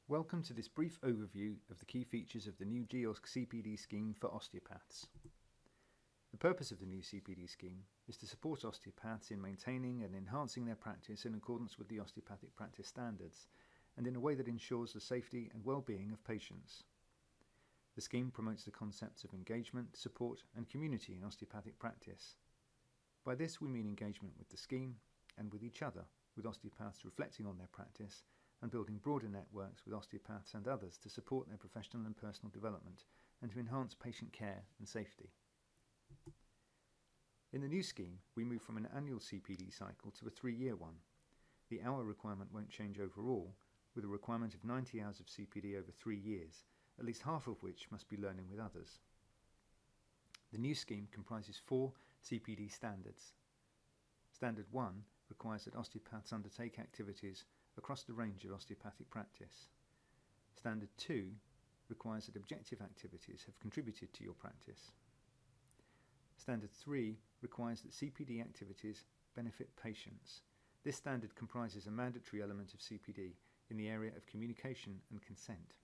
Welcome to this brief overview of the key features of the new GOsC CPD scheme for osteopaths. The purpose of the new CPD scheme is to support osteopaths in maintaining and enhancing their practice in accordance with the osteopathic practice standards and in a way that ensures the safety and well-being of patients. The scheme promotes the concepts of engagement, support and community in osteopathic practice. By this we mean engagement with the scheme and with each other, with osteopaths reflecting on their practice and building broader networks with osteopaths and others to support their professional and personal development and to enhance patient care and safety. In the new scheme, we move from an annual CPD cycle to a 3-year one. The hour requirement won't change overall, with a requirement of 90 hours of CPD over 3 years, at least half of which must be learning with others. The new scheme comprises 4 CPD standards. Standard 1 requires that osteopaths undertake activities across the range of osteopathic practice. Standard 2 requires that objective activities have contributed to your practice. Standard 3 requires that CPD activities benefit patients. This standard comprises a mandatory element of CPD in the area of communication and consent.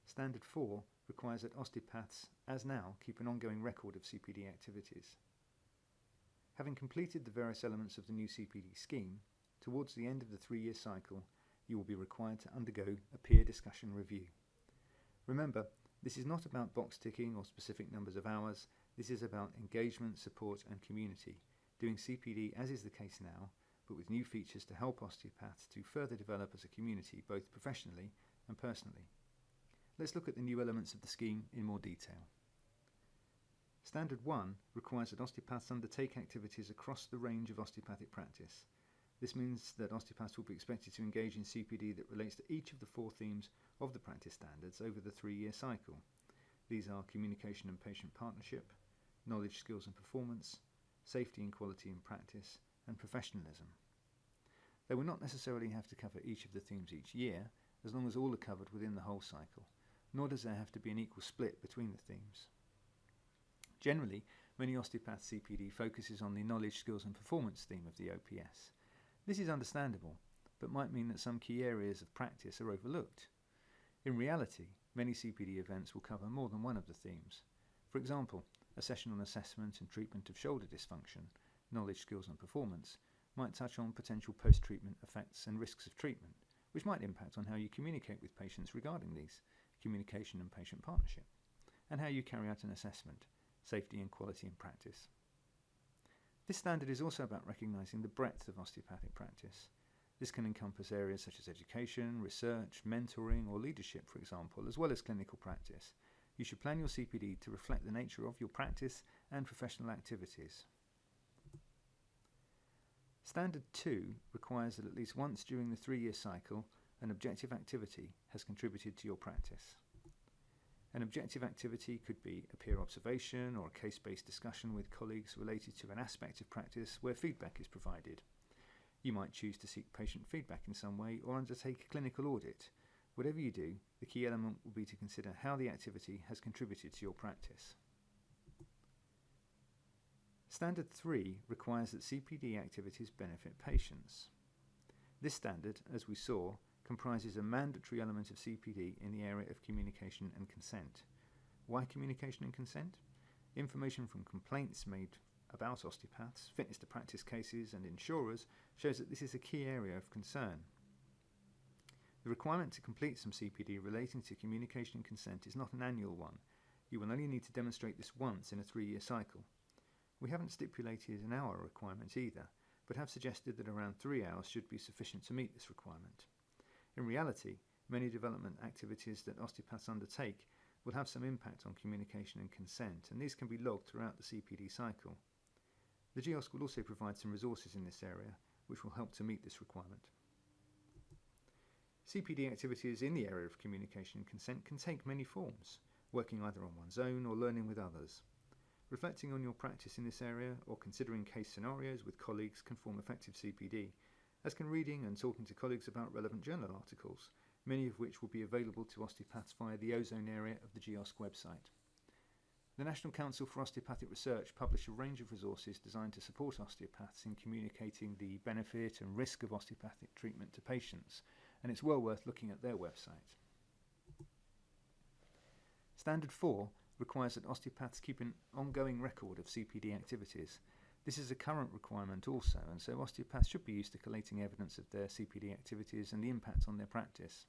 Standard 4 requires that osteopaths, as now, keep an ongoing record of CPD activities. Having completed the various elements of the new CPD scheme, towards the end of the 3-year cycle, you will be required to undergo a peer discussion review. Remember, this is not about box ticking or specific numbers of hours. This is about engagement, support and community, doing CPD as is the case now, but with new features to help osteopaths to further develop as a community, both professionally and personally. Let's look at the new elements of the scheme in more detail. Standard 1 requires that osteopaths undertake activities across the range of osteopathic practice. This means that osteopaths will be expected to engage in CPD that relates to each of the 4 themes of the practice standards over the 3-year cycle. These are communication and patient partnership, knowledge, skills and performance, safety and quality in practice, and professionalism. They will not necessarily have to cover each of the themes each year, as long as all are covered within the whole cycle, nor does there have to be an equal split between the themes. Generally, many osteopath CPD focuses on the knowledge, skills and performance theme of the OPS. This is understandable, but might mean that some key areas of practice are overlooked. In reality, many CPD events will cover more than one of the themes. For example, a session on assessment and treatment of shoulder dysfunction, knowledge, skills and performance, might touch on potential post-treatment effects and risks of treatment, which might impact on how you communicate with patients regarding these, communication and patient partnership, and how you carry out an assessment, safety and quality in practice. This standard is also about recognising the breadth of osteopathic practice. This can encompass areas such as education, research, mentoring or leadership, for example, as well as clinical practice. You should plan your CPD to reflect the nature of your practice and professional activities. Standard 2 requires that at least once during the 3-year cycle, an objective activity has contributed to your practice. An objective activity could be a peer observation or a case-based discussion with colleagues related to an aspect of practice where feedback is provided. You might choose to seek patient feedback in some way or undertake a clinical audit. Whatever you do, the key element will be to consider how the activity has contributed to your practice. Standard 3 requires that CPD activities benefit patients. This standard, as we saw, comprises a mandatory element of CPD in the area of communication and consent. Why communication and consent? Information from complaints made about osteopaths, fitness to practice cases and insurers shows that this is a key area of concern. The requirement to complete some CPD relating to communication and consent is not an annual one. You will only need to demonstrate this once in a 3-year cycle. We haven't stipulated an hour requirement either, but have suggested that around 3 hours should be sufficient to meet this requirement. In reality, many development activities that osteopaths undertake will have some impact on communication and consent, and these can be logged throughout the CPD cycle. The GOsC will also provide some resources in this area, which will help to meet this requirement. CPD activities in the area of communication and consent can take many forms, working either on one's own or learning with others. Reflecting on your practice in this area or considering case scenarios with colleagues can form effective CPD, as can reading and talking to colleagues about relevant journal articles, many of which will be available to osteopaths via the Ozone area of the GOsC website. The National Council for Osteopathic Research publish a range of resources designed to support osteopaths in communicating the benefit and risk of osteopathic treatment to patients, and it's well worth looking at their website. Standard 4 requires that osteopaths keep an ongoing record of CPD activities. This is a current requirement also, and so osteopaths should be used to collating evidence of their CPD activities and the impact on their practice.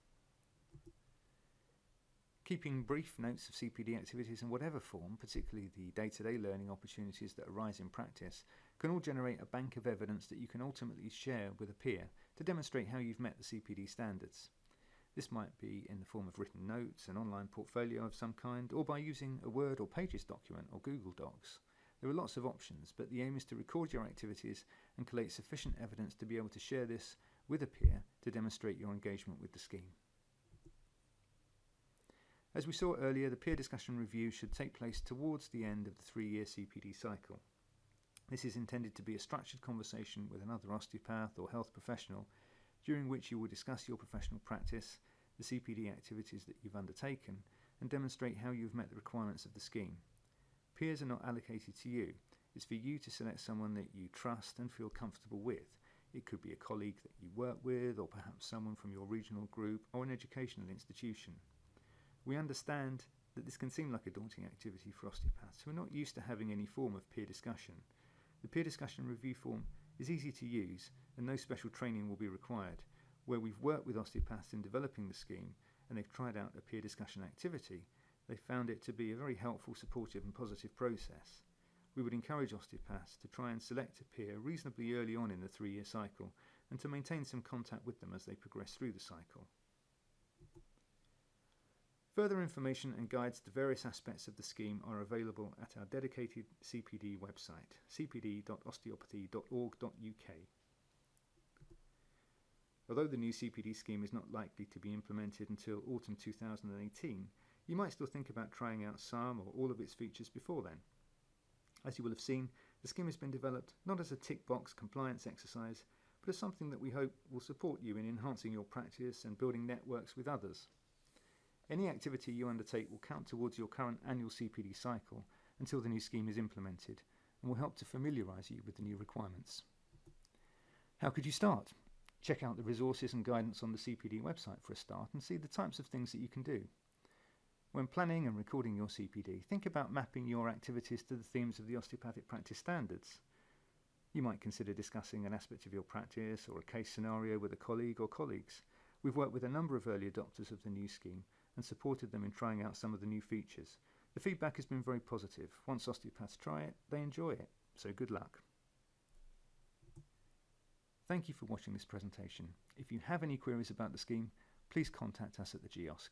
Keeping brief notes of CPD activities in whatever form, particularly the day-to-day learning opportunities that arise in practice, can all generate a bank of evidence that you can ultimately share with a peer to demonstrate how you've met the CPD standards. This might be in the form of written notes, an online portfolio of some kind, or by using a Word or Pages document or Google Docs. There are lots of options, but the aim is to record your activities and collate sufficient evidence to be able to share this with a peer to demonstrate your engagement with the scheme. As we saw earlier, the peer discussion review should take place towards the end of the 3-year CPD cycle. This is intended to be a structured conversation with another osteopath or health professional, during which you will discuss your professional practice, the CPD activities that you've undertaken, and demonstrate how you've met the requirements of the scheme. Peers are not allocated to you. It's for you to select someone that you trust and feel comfortable with. It could be a colleague that you work with, or perhaps someone from your regional group or an educational institution. We understand that this can seem like a daunting activity for osteopaths who are not used to having any form of peer discussion. The peer discussion review form is easy to use and no special training will be required. Where we've worked with osteopaths in developing the scheme and they've tried out a peer discussion activity, they found it to be a very helpful, supportive and positive process. We would encourage osteopaths to try and select a peer reasonably early on in the 3-year cycle and to maintain some contact with them as they progress through the cycle. Further information and guides to various aspects of the scheme are available at our dedicated CPD website, cpd.osteopathy.org.uk. Although the new CPD scheme is not likely to be implemented until autumn 2018, you might still think about trying out some or all of its features before then. As you will have seen, the scheme has been developed not as a tick-box compliance exercise, but as something that we hope will support you in enhancing your practice and building networks with others. Any activity you undertake will count towards your current annual CPD cycle until the new scheme is implemented and will help to familiarise you with the new requirements. How could you start? Check out the resources and guidance on the CPD website for a start and see the types of things that you can do. When planning and recording your CPD, think about mapping your activities to the themes of the osteopathic practice standards. You might consider discussing an aspect of your practice or a case scenario with a colleague or colleagues. We've worked with a number of early adopters of the new scheme and supported them in trying out some of the new features. The feedback has been very positive. Once osteopaths try it, they enjoy it. So good luck. Thank you for watching this presentation. If you have any queries about the scheme, please contact us at the GOsC.